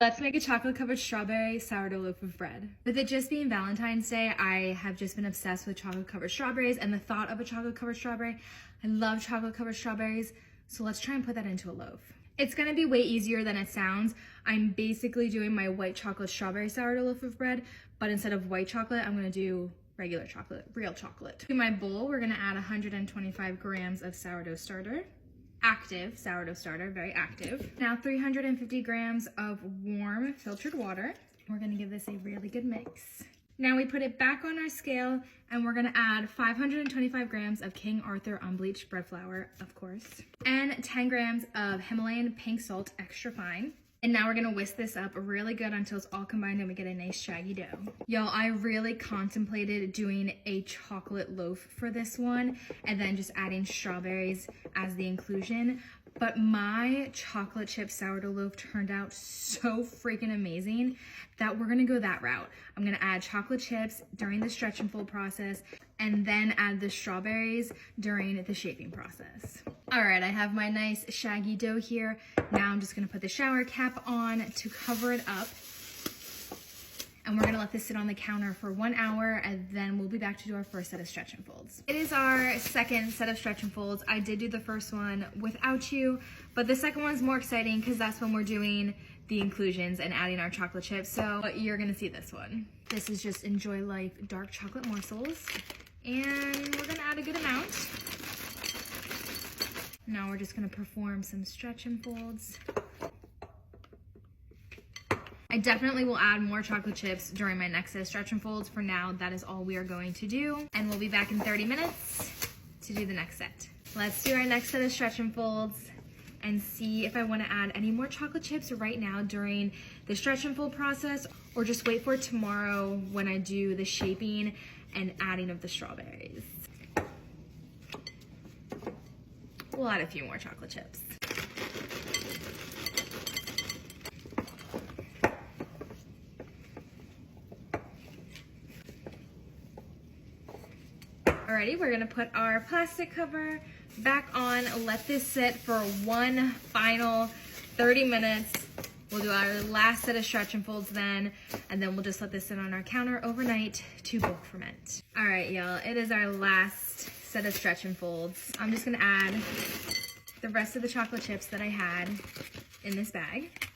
Let's make a chocolate covered strawberry sourdough loaf of bread. With it just being Valentine's Day, I have just been obsessed with chocolate covered strawberries and the thought of a chocolate covered strawberry. I love chocolate covered strawberries, so let's try and put that into a loaf. It's gonna be way easier than it sounds. I'm basically doing my white chocolate strawberry sourdough loaf of bread, but instead of white chocolate, I'm gonna do regular chocolate, real chocolate. In my bowl, we're gonna add 125 grams of sourdough starter. Active sourdough starter, very active. Now 350 grams of warm filtered water. We're gonna give this a really good mix. Now we put it back on our scale and we're gonna add 525 grams of King Arthur unbleached bread flour, of course, and 10 grams of Himalayan pink salt extra fine. And now we're gonna whisk this up really good until it's all combined and we get a nice shaggy dough. Y'all, I really contemplated doing a chocolate loaf for this one and then just adding strawberries as the inclusion, but my chocolate chip sourdough loaf turned out so freaking amazing that we're gonna go that route. I'm gonna add chocolate chips during the stretch and fold process and then add the strawberries during the shaping process. All right, I have my nice shaggy dough here. Now I'm just gonna put the shower cap on to cover it up. And we're gonna let this sit on the counter for 1 hour and then we'll be back to do our first set of stretch and folds. It is our second set of stretch and folds. I did do the first one without you, but the second one's more exciting because that's when we're doing the inclusions and adding our chocolate chips. So you're gonna see this one. This is just Enjoy Life dark chocolate morsels. And we're gonna add a good amount. Now we're just gonna perform some stretch and folds. I definitely will add more chocolate chips during my next set of stretch and folds. For now, that is all we are going to do. And we'll be back in 30 minutes to do the next set. Let's do our next set of stretch and folds and see if I wanna add any more chocolate chips right now during the stretch and fold process, or just wait for tomorrow when I do the shaping and adding of the strawberries. We'll add a few more chocolate chips. Alrighty, we're gonna put our plastic cover back on, let this sit for one final 30 minutes. We'll do our last set of stretch and folds then, and then we'll just let this sit on our counter overnight to bulk ferment. All right, y'all, it is our last set of stretch and folds. I'm just gonna add the rest of the chocolate chips that I had in this bag.